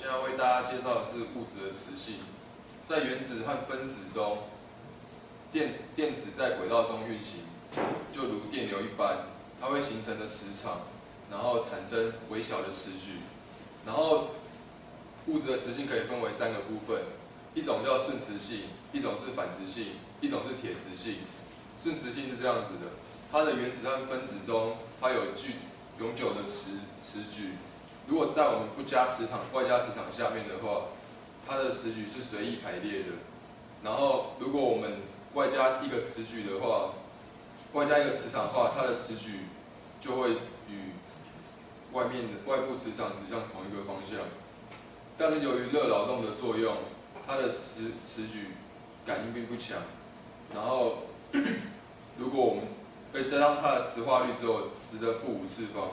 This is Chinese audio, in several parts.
现在为大家介绍的是物质的磁性。在原子和分子中，电子在轨道中运行，就如电流一般，它会形成的磁场，然后产生微小的磁矩。然后物质的磁性可以分为3个部分，一种叫顺磁性，一种是反磁性，一种是铁磁性。顺磁性是这样子的，它的原子和分子中，它有永久的磁矩。如果在我们不加磁场、外加磁场下面的话，它的磁矩是随意排列的。然后，如果我们外加一个磁矩的话，外加一个磁场的话，它的磁矩就会与外部磁场指向同一个方向。但是由于热劳动的作用，它的磁矩感应并不强。然后，如果我们加上它的磁化率只有10的负5次方，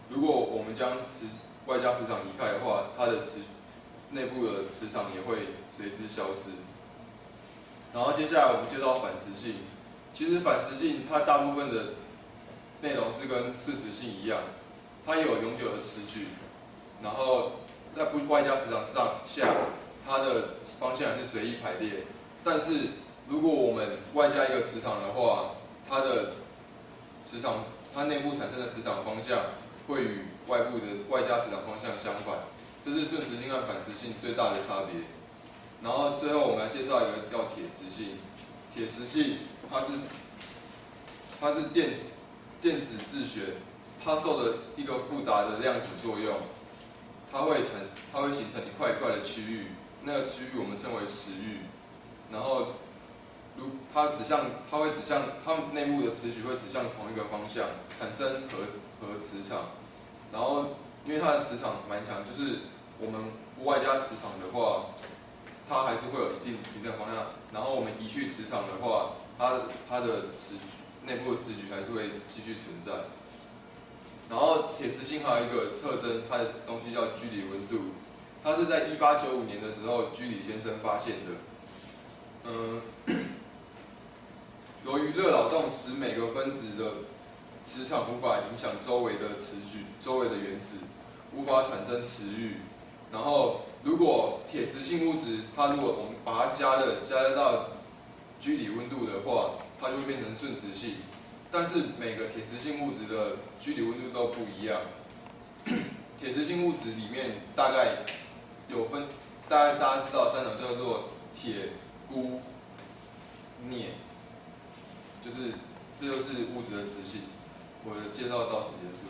如果我们将外加磁场移开的话，它的内部的磁场也会随之消失。然后接下来我们介绍反磁性。其实反磁性它大部分的内容是跟顺磁性一样，它也有永久的磁矩，然后在不外加磁场下，它的方向是随意排列。但是如果我们外加一个磁场的话，它的它内部产生的磁场方向会与外部的外加磁场方向相反，这是顺磁性和反磁性最大的差别。然后最后我们来介绍一个叫铁磁性。铁磁性它是电子自旋，它受的一个复杂的量子作用，它会形成一块一块的区域，那个区域我们称为磁域。然后它们内部的磁矩会指向同一个方向，产生核磁场。然后因为它的磁场蛮强，就是我们不外加磁场的话，它还是会有一定的方向。然后我们移去磁场的话，它的内部的磁矩还是会继续存在。然后铁磁性还有一个特征，它的东西叫居里温度，它是在1895年的时候居里先生发现的。由于热劳动使每个分子的磁场无法影响周围的磁矩、周围的原子，无法产生磁域。然后，如果铁磁性物质，如果我们把它加热到居里温度的话，它就会变成顺磁性。但是每个铁磁性物质的居里温度都不一样。铁磁性物质里面大概大家知道3种叫做铁、钴、镍，这就是物质的磁性。我的介绍到此结束。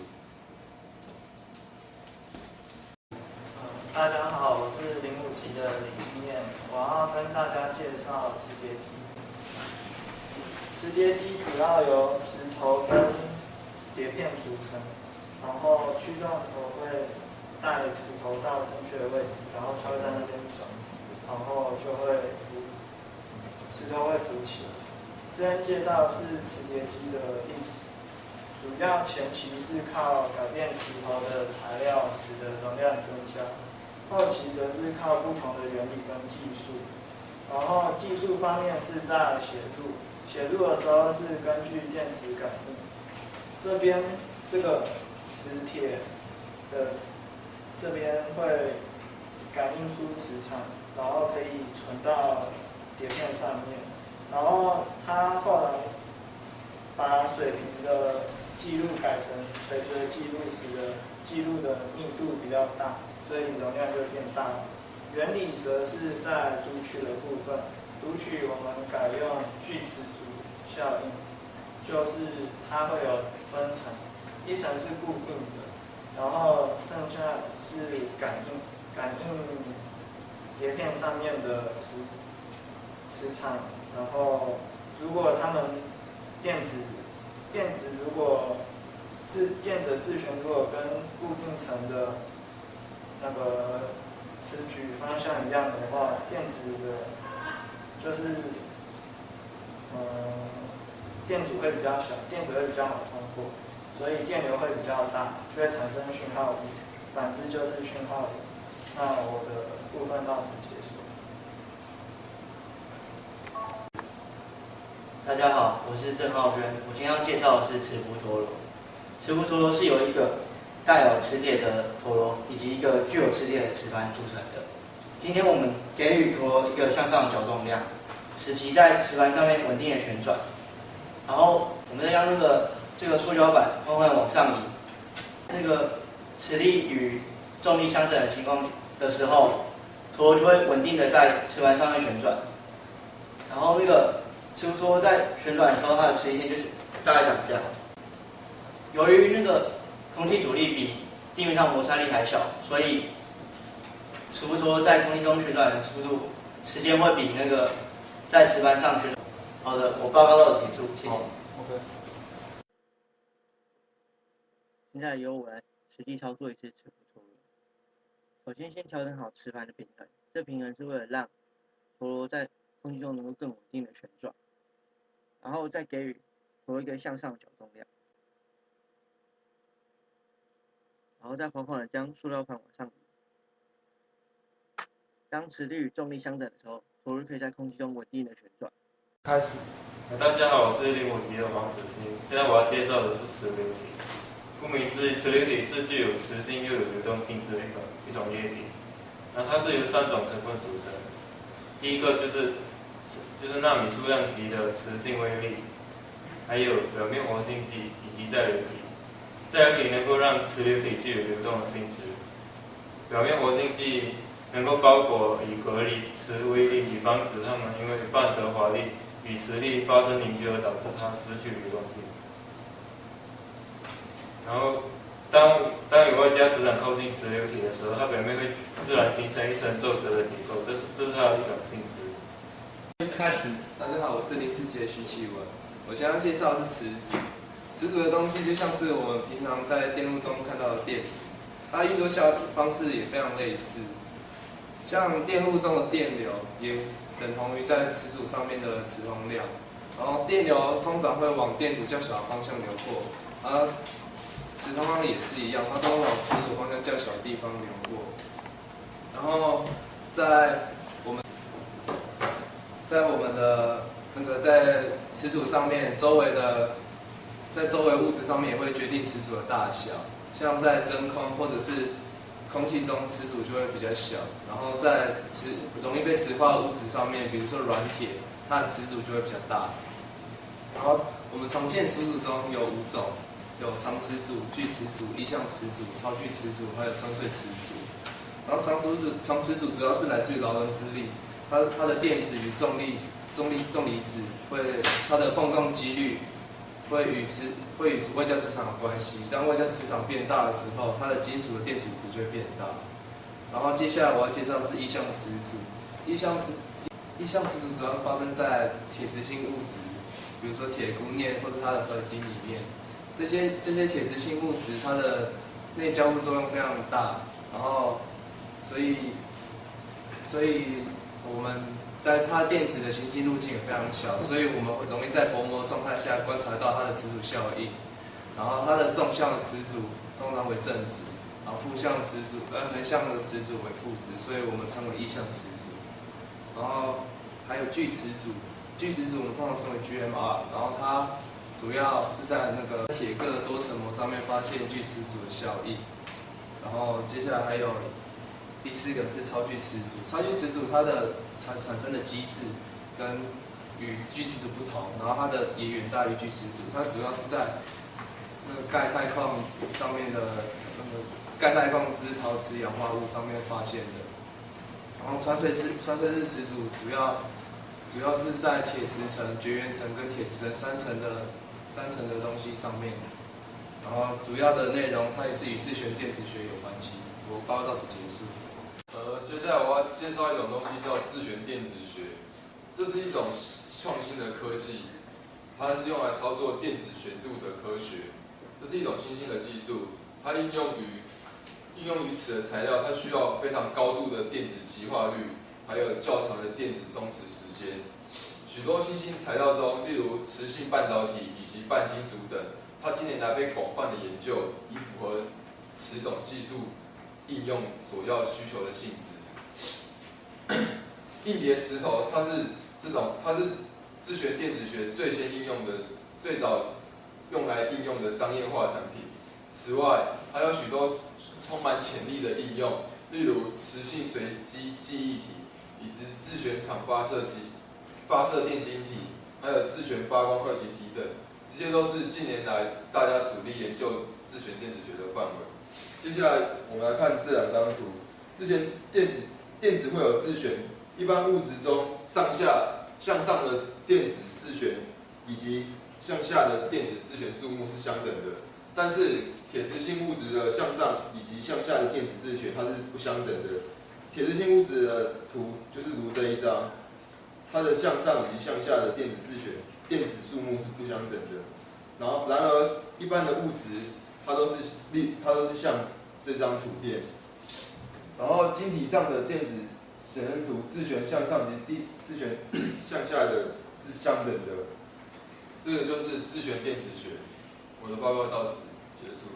大家好，我是05级的李经验，我要跟大家介绍磁碟机。磁碟机主要由磁头跟碟片组成，然后驱动头会带磁头到正确的位置，然后它会在那边转，然后磁头会浮起来。这边介绍的是磁碟机的历史。主要前期是靠改变磁头的材料使得容量增加，后期则是靠不同的原理跟技术。然后技术方面是在写入的时候是根据电磁感应。这边这个磁铁的这边会感应出磁场，然后可以存到碟片上面。然后它后来把水平的记录改成垂直的记录，使得记录的密度比较大，所以容量就变大了。原理则是在读取的部分，读取我们改用锯齿组效应，就是它会有分层，一层是固定的，然后剩下是感应碟片上面的磁场。然后如果它们电子如果电子的自旋如果跟固定层的那个磁矩方向一样的话，电子的就是电阻会比较小，电子会比较好通过，所以电流会比较大，就会产生讯号域，反之就是讯号流。那我的部分到此结束。大家好，我是郑浩轩。我今天要介绍的是磁浮陀螺。磁浮陀螺是由一个带有磁铁的陀螺以及一个具有磁铁的磁盘组成的。今天我们给予陀螺一个向上的角动量，使其在磁盘上面稳定的旋转。然后我们再将这个塑胶板缓缓往上移，那个磁力与重力相等的情况的时候，陀螺就会稳定的在磁盘上面旋转。然后那个磁浮陀螺在旋转的时候，它的磁力线就是大概长这样子。由于那个空气阻力比地面上摩擦力还小，所以磁浮陀螺在空气中旋转的速度时间会比那个在磁盘上旋转。好的，我报告到结束，谢谢。OK。现在由我来实际操作一次磁浮陀螺。首先调整好磁盘的平衡，这平衡是为了让陀螺在空气中能够更稳定的旋转，然后再给予陀螺一个向上的角动量，然后再缓缓的将塑料盘往上移。当磁力与重力相等的时候，陀螺可以在空气中稳定的旋转。开始。大家好，我是零5级的王子欣。现在我要介绍的是磁流体。顾名思义，磁流体是具有磁性又有流动性质的一种液体。那它是由3种成分组成。第一个就是纳米数量级的磁性微粒，还有表面活性剂以及载流体。载流体能够让磁流体具有流动的性质。表面活性剂能够包裹以隔离磁微粒，以防止它们因为半德华力与磁力发生凝聚而导致它失去流动性。然后，当有外加磁场靠近磁流体的时候，它表面会自然形成一层皱褶的结构，这是它的一种性质。开始。大家好，我是04级的徐启文。我现在要介绍的是磁阻。磁阻的东西就像是我们平常在电路中看到的电阻，它运作方式也非常类似。像电路中的电流也等同于在磁阻上面的磁通量，然后电流通常会往电阻较小的方向流过，而磁通量也是一样，它都往磁阻方向较小的地方流过。然后在我们的在磁阻上面，周围物质上面也会决定磁阻的大小，像在真空或者是空气中磁阻就会比较小，然后在容易被磁化的物质上面，比如说软铁，它的磁阻就会比较大。然后我们常见磁阻中有5种，有长磁阻、巨磁阻、异相磁阻、超巨磁阻，还有穿隧磁阻。然后长磁阻主要是来自于劳伦兹力，它的电子与重离子它的碰撞几率会与外加磁场有关系。当外加磁场变大的时候，它的金属的电阻值就会变大。然后接下来我要介绍的是异相磁阻。异相磁阻主要发生在铁磁性物质，比如说铁钴镍或者它的合金里面。这些铁磁性物质它的内交互作用非常大，然后所以我们在它电子的行进路径也非常小，所以我们容易在薄膜状态下观察到它的磁阻效应。然后它的纵向的磁阻通常为正值，然后横向的磁阻为负值，所以我们称为异相磁阻。然后还有巨磁阻，巨磁阻我们通常称为 GMR， 然后它主要是在那个铁铬的多层膜上面发现巨磁阻的效应。然后接下来还有第4个是超巨磁阻，超巨磁阻它的产生的机制与巨磁阻不同，然后它的也远大于巨磁阻，它主要是在那个钙钛矿上面的钙钛矿之陶瓷氧化物上面发现的。然后穿隧式磁阻主要是在铁石层、绝缘层跟铁石层三层的东西上面。然后主要的内容它也是与自旋电子学有关系。我报告到此结束。接下来我要介绍一种东西叫自旋电子学，这是一种创新的科技，它是用来操作电子旋度的科学。这是一种新兴的技术，它应用于此的材料，它需要非常高度的电子极化率，还有较长的电子松弛时间。许多新兴材料中，例如磁性半导体以及半金属等，它近年来被广泛的研究，以符合此种技术应用所要需求的性质。硬碟磁头，它是自旋电子学最早用来应用的商业化产品。此外，还有许多充满潜力的应用，例如磁性随机记忆体，以及自旋场发射电晶体，还有自旋发光二极体等，这些都是近年来大家主力研究自旋电子学的范围。接下来我们来看这两张图，之前电子会有自旋，一般物质中向上的电子自旋以及向下的电子自旋数目是相等的，但是铁磁性物质的向上以及向下的电子自旋它是不相等的。铁磁性物质的图就是如这一张，它的向上以及向下的电子自旋电子数目是不相等的。然而一般的物质它都是像这张图片，然后晶体上的电子显示图自旋向上及自旋向下的是相等的。这个就是自旋电子学。我的报告到此结束。